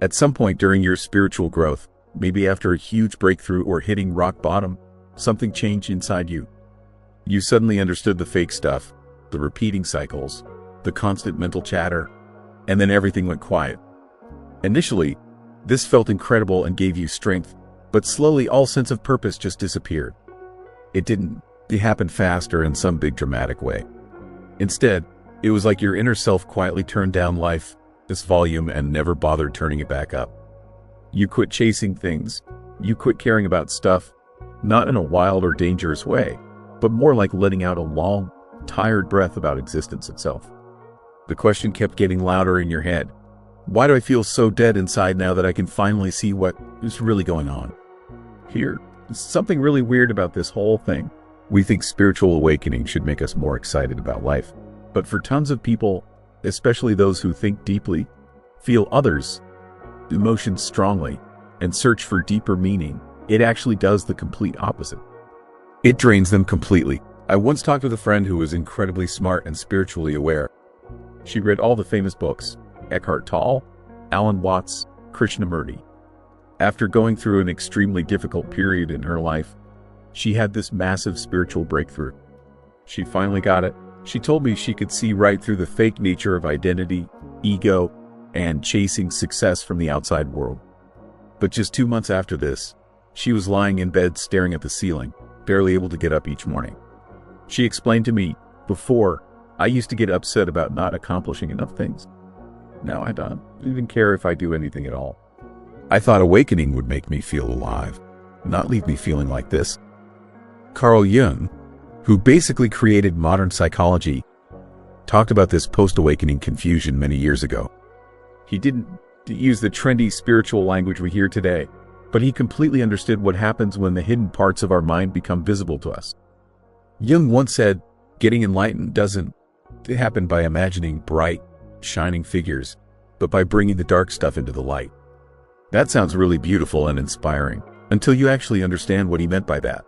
At some point during your spiritual growth, maybe after a huge breakthrough or hitting rock bottom, something changed inside you. You suddenly understood the fake stuff, the repeating cycles, the constant mental chatter, and then everything went quiet. Initially, this felt incredible and gave you strength, but slowly all sense of purpose just disappeared. It didn't happen fast or in some big dramatic way. Instead, it was like your inner self quietly turned down this volume and never bothered turning it back up. You quit chasing things. You quit caring about stuff, not in a wild or dangerous way, but more like letting out a long, tired breath about existence itself. The question kept getting louder in your head. Why do I feel so dead inside now that I can finally see what is really going on? There's something really weird about this whole thing. We think spiritual awakening should make us more excited about life. But for tons of people, especially those who think deeply, feel others' emotions strongly, and search for deeper meaning, it actually does the complete opposite. It drains them completely. I once talked with a friend who was incredibly smart and spiritually aware. She read all the famous books, Eckhart Tolle, Alan Watts, Krishnamurti. After going through an extremely difficult period in her life, she had this massive spiritual breakthrough. She finally got it. She told me she could see right through the fake nature of identity, ego, and chasing success from the outside world. But just 2 months after this, she was lying in bed staring at the ceiling, barely able to get up each morning. She explained to me, before, I used to get upset about not accomplishing enough things. Now I don't even care if I do anything at all. I thought awakening would make me feel alive, not leave me feeling like this. Carl Jung, who basically created modern psychology, talked about this post-awakening confusion many years ago. He didn't use the trendy spiritual language we hear today, but he completely understood what happens when the hidden parts of our mind become visible to us. Jung once said, getting enlightened doesn't happen by imagining bright, shining figures, but by bringing the dark stuff into the light. That sounds really beautiful and inspiring, until you actually understand what he meant by that.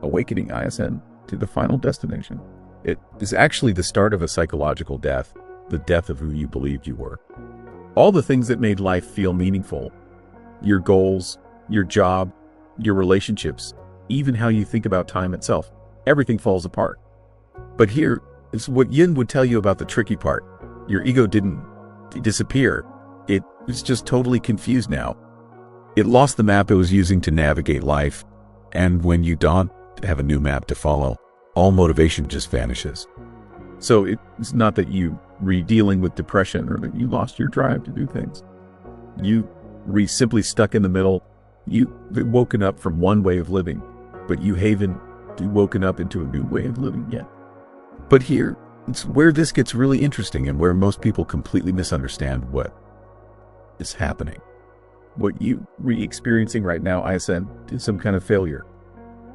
Awakening ISN to the final destination. It is actually the start of a psychological death, the death of who you believed you were. All the things that made life feel meaningful, your goals, your job, your relationships, even how you think about time itself, everything falls apart. But here is what Jung would tell you about the tricky part. Your ego didn't disappear. It was just totally confused now. It lost the map it was using to navigate life, and when you don't have a new map to follow, all motivation just vanishes. So it's not that you re-dealing with depression or that you lost your drive to do things. You simply stuck in the middle. You've woken up from one way of living, but you haven't woken up into a new way of living yet. But here, it's where this gets really interesting and where most people completely misunderstand what is happening. What you re-experiencing right now, ISN, is some kind of failure.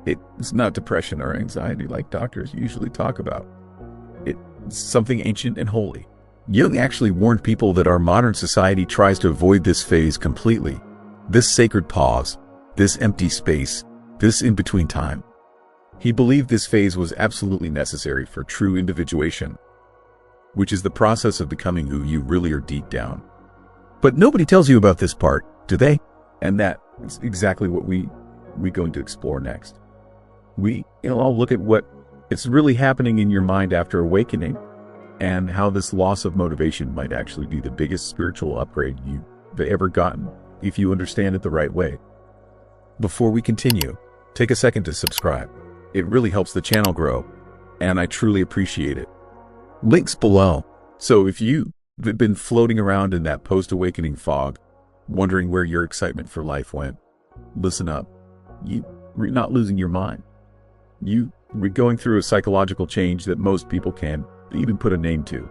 It's not depression or anxiety like doctors usually talk about. It's something ancient and holy. Jung actually warned people that our modern society tries to avoid this phase completely. This sacred pause, this empty space, this in-between time. He believed this phase was absolutely necessary for true individuation, which is the process of becoming who you really are deep down. But nobody tells you about this part, do they? And that is exactly what we're going to explore next. I'll look at what is really happening in your mind after awakening, and how this loss of motivation might actually be the biggest spiritual upgrade you've ever gotten, if you understand it the right way. Before we continue, take a second to subscribe. It really helps the channel grow, and I truly appreciate it. Links below. So if you've been floating around in that post-awakening fog, wondering where your excitement for life went, listen up. You're not losing your mind. We're going through a psychological change that most people can't even put a name to.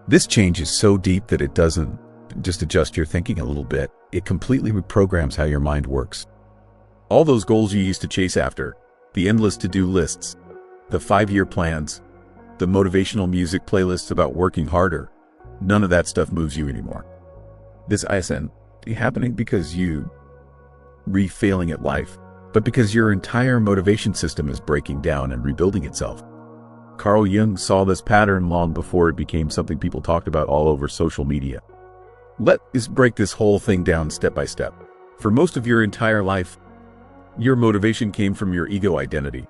This change is so deep that it doesn't just adjust your thinking a little bit. It completely reprograms how your mind works. All those goals you used to chase after, the endless to-do lists, the 5-year plans, the motivational music playlists about working harder, none of that stuff moves you anymore. This isn't happening because you failing at life, but because your entire motivation system is breaking down and rebuilding itself. Carl Jung saw this pattern long before it became something people talked about all over social media. Let's break this whole thing down step by step. For most of your entire life, your motivation came from your ego identity,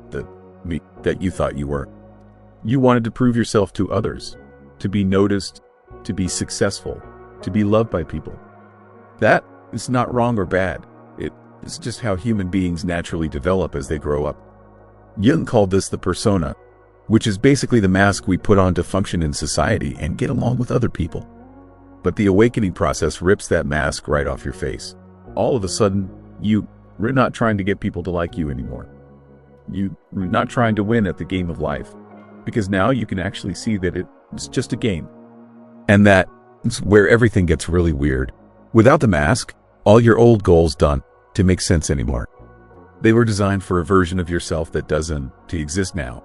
the me that you thought you were. You wanted to prove yourself to others, to be noticed, to be successful, to be loved by people. That is not wrong or bad. It is just how human beings naturally develop as they grow up. Jung called this the persona, which is basically the mask we put on to function in society and get along with other people. But the awakening process rips that mask right off your face. All of a sudden, you're not trying to get people to like you anymore. You're not trying to win at the game of life, because now you can actually see that it's just a game. And that's where everything gets really weird. Without the mask, all your old goals don't make sense anymore. They were designed for a version of yourself that doesn't exist now.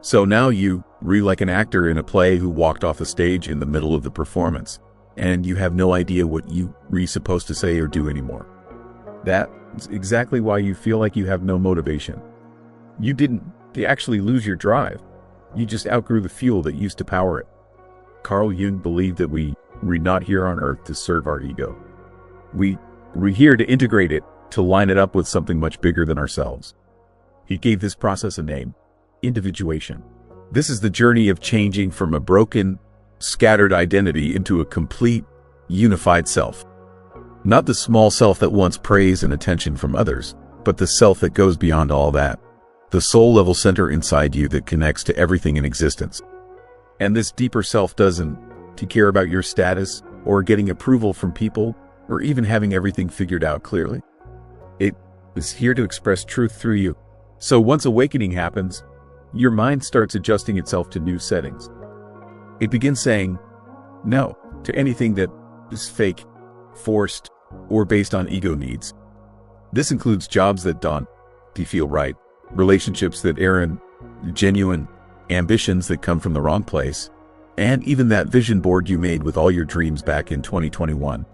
So now you like an actor in a play who walked off the stage in the middle of the performance, and you have no idea what you're supposed to say or do anymore. That's exactly why you feel like you have no motivation. You didn't actually lose your drive. You just outgrew the fuel that used to power it. Carl Jung believed that we're not here on earth to serve our ego. We're here to integrate it, to line it up with something much bigger than ourselves. He gave this process a name: individuation. This is the journey of changing from a broken, scattered identity into a complete, unified self. Not the small self that wants praise and attention from others, but the self that goes beyond all that. The soul-level center inside you that connects to everything in existence. And this deeper self doesn't care about your status, or getting approval from people, or even having everything figured out clearly. It is here to express truth through you. So once awakening happens, your mind starts adjusting itself to new settings. It begins saying no to anything that is fake, forced, or based on ego needs. This includes jobs that don't feel right, relationships that aren't genuine, ambitions that come from the wrong place, and even that vision board you made with all your dreams back in 2021.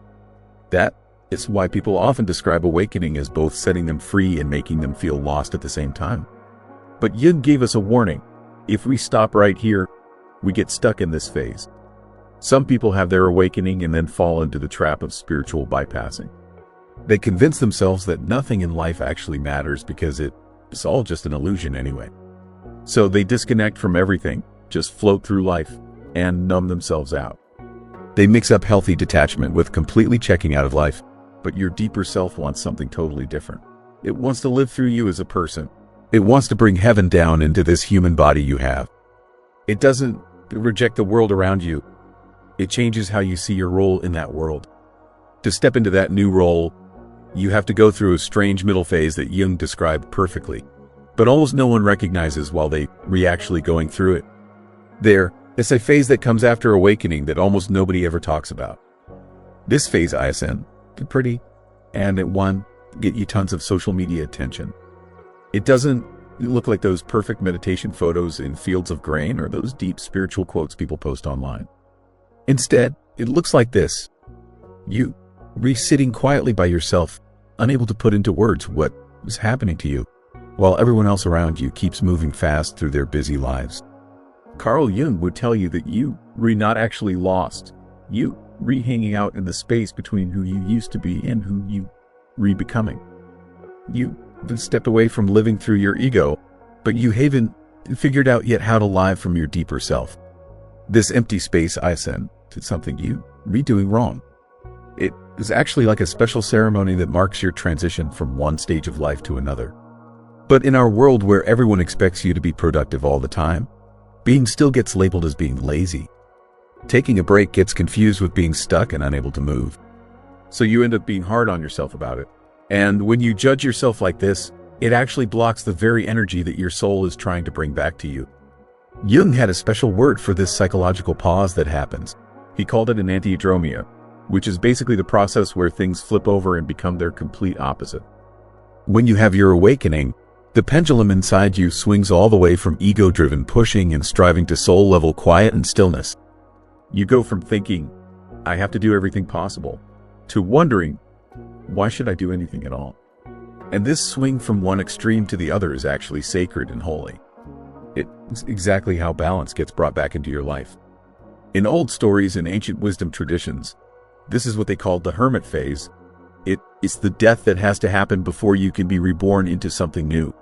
That is why people often describe awakening as both setting them free and making them feel lost at the same time. But Jung gave us a warning. If we stop right here, we get stuck in this phase. Some people have their awakening and then fall into the trap of spiritual bypassing. They convince themselves that nothing in life actually matters because it's all just an illusion anyway. So they disconnect from everything, just float through life, and numb themselves out. They mix up healthy detachment with completely checking out of life. But your deeper self wants something totally different. It wants to live through you as a person. It wants to bring heaven down into this human body you have. It doesn't reject the world around you. It changes how you see your role in that world. To step into that new role, you have to go through a strange middle phase that Jung described perfectly, but almost no one recognizes while they're actually going through it. It's a phase that comes after awakening that almost nobody ever talks about. This phase isn't pretty, and it get you tons of social media attention. It doesn't look like those perfect meditation photos in fields of grain or those deep spiritual quotes people post online. Instead, it looks like this. You sitting quietly by yourself, unable to put into words what is happening to you, while everyone else around you keeps moving fast through their busy lives. Carl Jung would tell you that you not actually lost. You hanging out in the space between who you used to be and who you becoming. You stepped away from living through your ego, but you haven't figured out yet how to live from your deeper self. This empty space isn't something you doing wrong. It is actually like a special ceremony that marks your transition from one stage of life to another. But in our world where everyone expects you to be productive all the time, being still gets labeled as being lazy. Taking a break gets confused with being stuck and unable to move. So you end up being hard on yourself about it. And when you judge yourself like this, it actually blocks the very energy that your soul is trying to bring back to you. Jung had a special word for this psychological pause that happens. He called it an antiodromia, which is basically the process where things flip over and become their complete opposite. When you have your awakening, the pendulum inside you swings all the way from ego-driven pushing and striving to soul-level quiet and stillness. You go from thinking, I have to do everything possible, to wondering, why should I do anything at all? And this swing from one extreme to the other is actually sacred and holy. It's exactly how balance gets brought back into your life. In old stories and ancient wisdom traditions, This is what they call the hermit phase. It's the death that has to happen before you can be reborn into something new.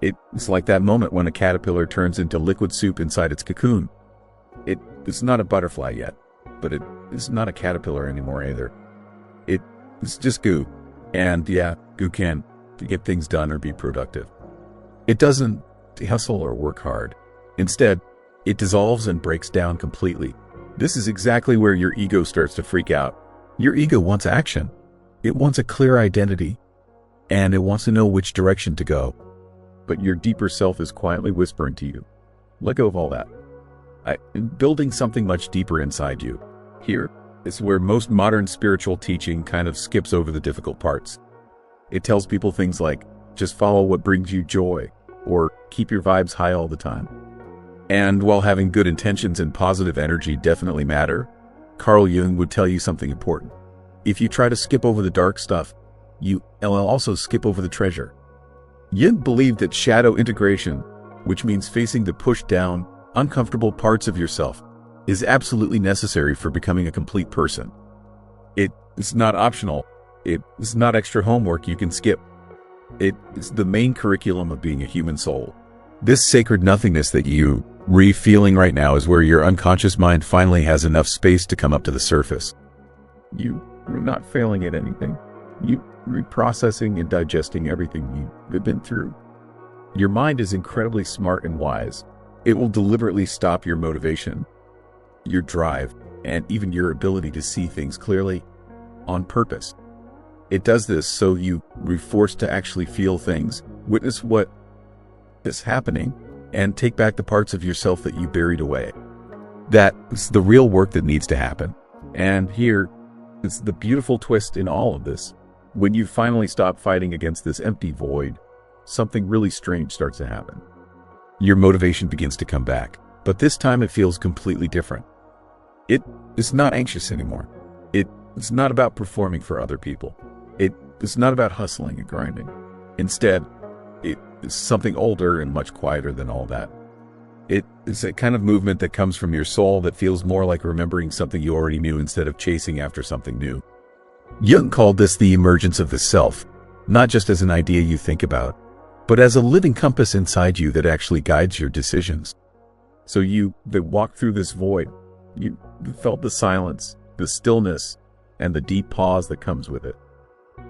It's like that moment when a caterpillar turns into liquid soup inside its cocoon. It's not a butterfly yet, but it's not a caterpillar anymore either. It's just goo. And yeah, goo can to get things done or be productive. It doesn't hustle or work hard. Instead, it dissolves and breaks down completely. This is exactly where your ego starts to freak out. Your ego wants action. It wants a clear identity, and it wants to know which direction to go. But your deeper self is quietly whispering to you, let go of all that. Building something much deeper inside you. Here is where most modern spiritual teaching kind of skips over the difficult parts. It tells people things like, just follow what brings you joy, or keep your vibes high all the time. And while having good intentions and positive energy definitely matter, Carl Jung would tell you something important. If you try to skip over the dark stuff, you'll also skip over the treasure. Jung believed that shadow integration, which means facing the pushed down, uncomfortable parts of yourself, is absolutely necessary for becoming a complete person. It's not optional. It's not extra homework you can skip. It's the main curriculum of being a human soul. This sacred nothingness that you feeling right now is where your unconscious mind finally has enough space to come up to the surface. You're not failing at anything. You're reprocessing and digesting everything you've been through. Your mind is incredibly smart and wise. It will deliberately stop your motivation, your drive, and even your ability to see things clearly on purpose. It does this so you're forced to actually feel things, witness what is happening, and take back the parts of yourself that you buried away. That's the real work that needs to happen. And here is the beautiful twist in all of this. When you finally stop fighting against this empty void, something really strange starts to happen. Your motivation begins to come back, but this time it feels completely different. It's not anxious anymore. It's not about performing for other people. It's not about hustling and grinding. Instead, it's something older and much quieter than all that. It's a kind of movement that comes from your soul that feels more like remembering something you already knew instead of chasing after something new. Jung called this the emergence of the self, not just as an idea you think about, but as a living compass inside you that actually guides your decisions. So you walked through this void. You felt the silence, the stillness, and the deep pause that comes with it.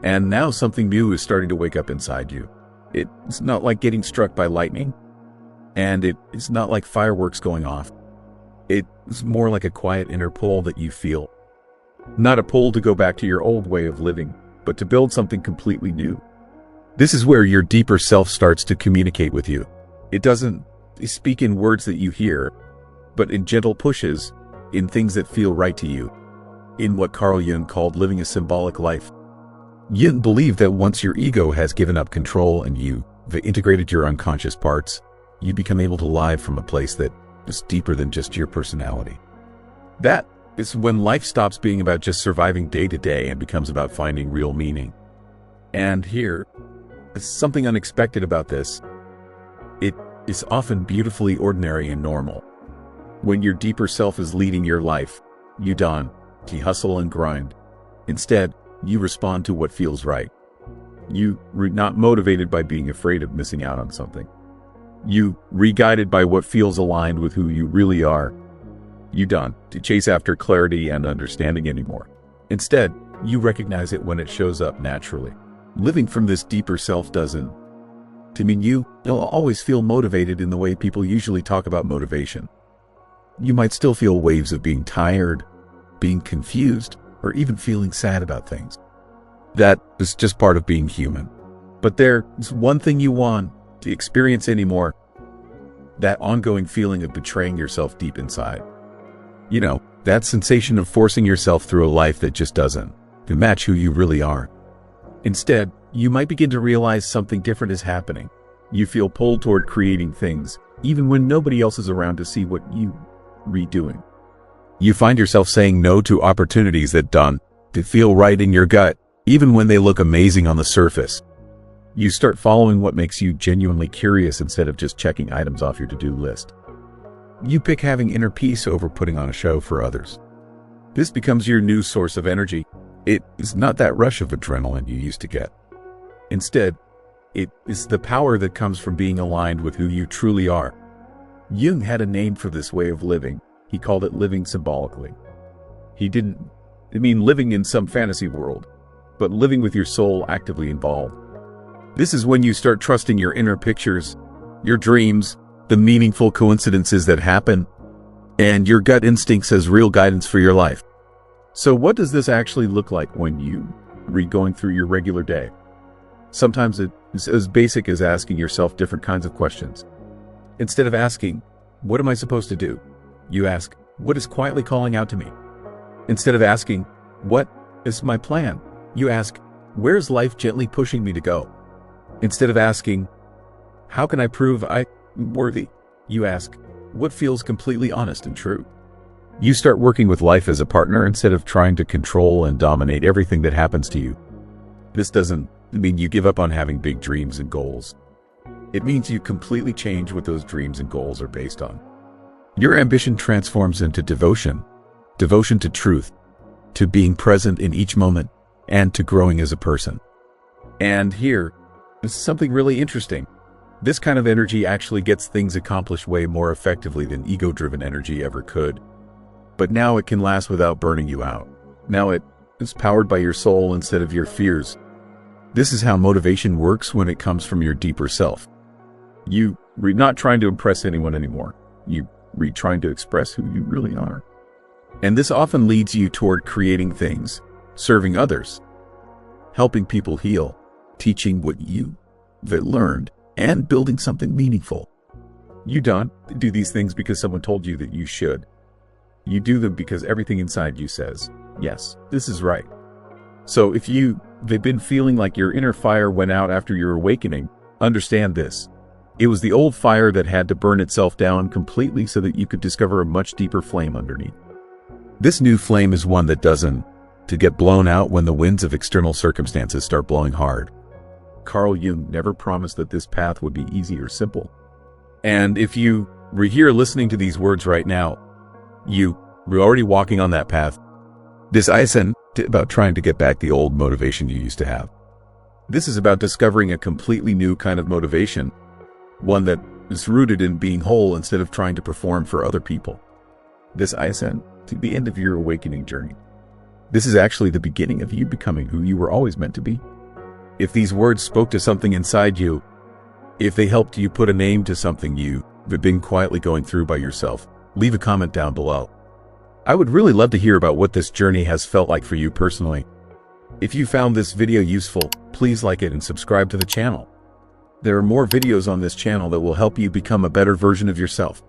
And now something new is starting to wake up inside you. It's not like getting struck by lightning, and it's not like fireworks going off. It's more like a quiet inner pull that you feel. Not a pull to go back to your old way of living, but to build something completely new. This is where your deeper self starts to communicate with you. It doesn't speak in words that you hear, but in gentle pushes, in things that feel right to you, in what Carl Jung called living a symbolic life. Jung believed that once your ego has given up control and you've integrated your unconscious parts, you become able to live from a place that is deeper than just your personality. That is when life stops being about just surviving day to day and becomes about finding real meaning. And here is something unexpected about this. It is often beautifully ordinary and normal. When your deeper self is leading your life, you don't hustle and grind. Instead, you respond to what feels right. You're not motivated by being afraid of missing out on something. You're guided by what feels aligned with who you really are. You don't chase after clarity and understanding anymore. Instead, you recognize it when it shows up naturally. Living from this deeper self doesn't mean you'll always feel motivated in the way people usually talk about motivation. You might still feel waves of being tired, being confused, or even feeling sad about things. That is just part of being human. But there's one thing you want to experience anymore: that ongoing feeling of betraying yourself deep inside. You know, that sensation of forcing yourself through a life that just doesn't match who you really are. Instead, you might begin to realize something different is happening. You feel pulled toward creating things, even when nobody else is around to see what you're redoing. You find yourself saying no to opportunities that don't feel right in your gut, even when they look amazing on the surface. You start following what makes you genuinely curious instead of just checking items off your to-do list. You pick having inner peace over putting on a show for others. This becomes your new source of energy. It is not that rush of adrenaline you used to get. Instead, it is the power that comes from being aligned with who you truly are. Jung had a name for this way of living. He called it living symbolically. He didn't mean living in some fantasy world, but living with your soul actively involved. This is when you start trusting your inner pictures, your dreams, the meaningful coincidences that happen, and your gut instincts as real guidance for your life. So what does this actually look like when you read going through your regular day? Sometimes it's as basic as asking yourself different kinds of questions. Instead of asking, what am I supposed to do? You ask, what is quietly calling out to me? Instead of asking, what is my plan? You ask, where's life gently pushing me to go? Instead of asking, how can I prove I'm worthy? You ask, what feels completely honest and true? You start working with life as a partner instead of trying to control and dominate everything that happens to you. This doesn't mean you give up on having big dreams and goals. It means you completely change what those dreams and goals are based on. Your ambition transforms into devotion to truth, to being present in each moment, and to growing as a person. And here is something really interesting. This kind of energy actually gets things accomplished way more effectively than ego-driven energy ever could. But now it can last without burning you out. Now it is powered by your soul instead of your fears. This is how motivation works when it comes from your deeper self. You read not trying to impress anyone anymore. You read trying to express who you really are. And this often leads you toward creating things, serving others, helping people heal, teaching what you've learned, and building something meaningful. You don't do these things because someone told you that you should. You do them because everything inside you says, yes, this is right. So if they've been feeling like your inner fire went out after your awakening, understand this. It was the old fire that had to burn itself down completely so that you could discover a much deeper flame underneath. This new flame is one that doesn't get blown out when the winds of external circumstances start blowing hard. Carl Jung never promised that this path would be easy or simple. And if you were here listening to these words right now, you were already walking on that path. This isn't about trying to get back the old motivation you used to have. This is about discovering a completely new kind of motivation, one that is rooted in being whole instead of trying to perform for other people. This isn't to the end of your awakening journey. This is actually the beginning of you becoming who you were always meant to be. If these words spoke to something inside you, if they helped you put a name to something you've been quietly going through by yourself, leave a comment down below. I would really love to hear about what this journey has felt like for you personally. If you found this video useful, please like it and subscribe to the channel. There are more videos on this channel that will help you become a better version of yourself.